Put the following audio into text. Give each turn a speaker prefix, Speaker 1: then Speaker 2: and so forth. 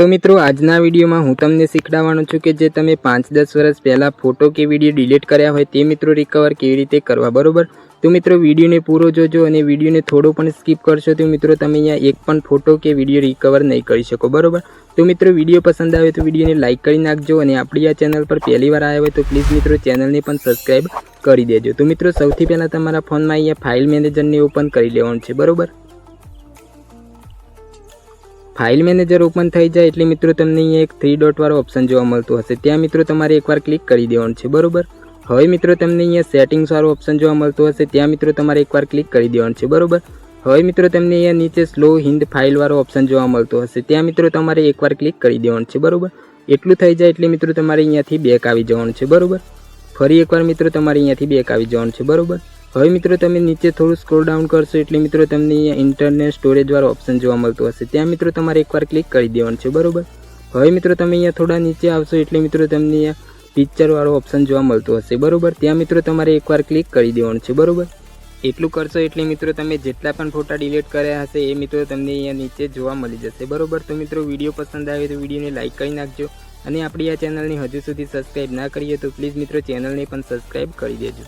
Speaker 1: तो मित्रों आजना विडियो में हूँ तमने शीखवाड़ो छूँ कि जे तमे 5-10 वर्ष पहला फोटो के विडियो डिलीट कर्या होय ते मित्रों रिकवर केवी रीते करवा। बरोबर। तो मित्रों विडियो ने पूरो जोजो और विडियो ने थोड़ो पण स्कीप करशो तो मित्रों तमे अहींया एक पण फोटो के विडियो रिकवर नहीं करी शको। बरोबर। तो मित्रों विडियो पसंद आवे तो विडियो ने लाइक करी नाखजो और आपणी आ चेनल पर पहली बार आया हो तो प्लीज मित्रों चेनल ने पण सब्सक्राइब करी देजो। तो मित्रों सौथी पहला तमारा फोन में अहींया फाइल मैनेजर ने ओपन करी लेवानुं छे। बरोबर। फाइल मैनेजर ओपन थई जाए एटले मित्रों तमने अहींया एक 3 डॉट वाळो ऑप्शन जोवा मळतो हशे त्यां मित्रों तमारे एकवार क्लिक करी देवानुं छे। बरोबर। हवे मित्रों तमने अहींया सेटिंग्स वाळो ऑप्शन जोवा मळतो हशे त्यां मित्रों तमारे एकवार क्लिक करी देवानुं छे। बरोबर। हवे मित्रों तमने अहींया नीचे स्लो हिंद फाइल वाळो ऑप्शन जोवा मळतो हशे त्यां मित्रों तमारे एकवार क्लिक करी देवानुं छे। बरोबर। एटલું થઈ જાય એટલે मित्रों तमारे अहींयाथी બેક આવી જવાનું છે। बरोबर। ફરી એકવાર मित्रों तमारे अहींयाथी બેક આવી જવાનું છે। बरोबर। હવે मित्रों तमे नीचे थोड़ું स्क्रोल डाउन करशो एटले मित्रों तमने अहींया इंटरनेट स्टोरेज वाळो ऑप्शन जोवा मळतो हशे त्यां मित्रों तमारे एकवार क्लिक करी देवानुं छे। बरोबर। હવે मित्रों तमे अहींया थोड़ा नीचे आवशो एटले मित्रों तमने अहींया पिक्चर वाळो ऑप्शन जोवा मळतो हशे। बरोबर। त्यां मित्रों तमारे एकवार क्लिक करी देवानुं छे। बरोबर। एटલું करशो एटले मित्रों तमे जेटला पण फोटा डिलीट कर्या हशे ए मित्रों तमने अहींया नीचे जोवा मळी जशे। बरोबर। तो मित्रों विडियो पसंद आवे तो विडियो ने लाइक करी नाखजो અને આપણી આ ચેનલને હજુ સુધી સબસ્ક્રાઇબ ના કરી હોય તો પ્લીઝ મિત્રો ચેનલને પણ સબસ્ક્રાઇબ કરી દેજો।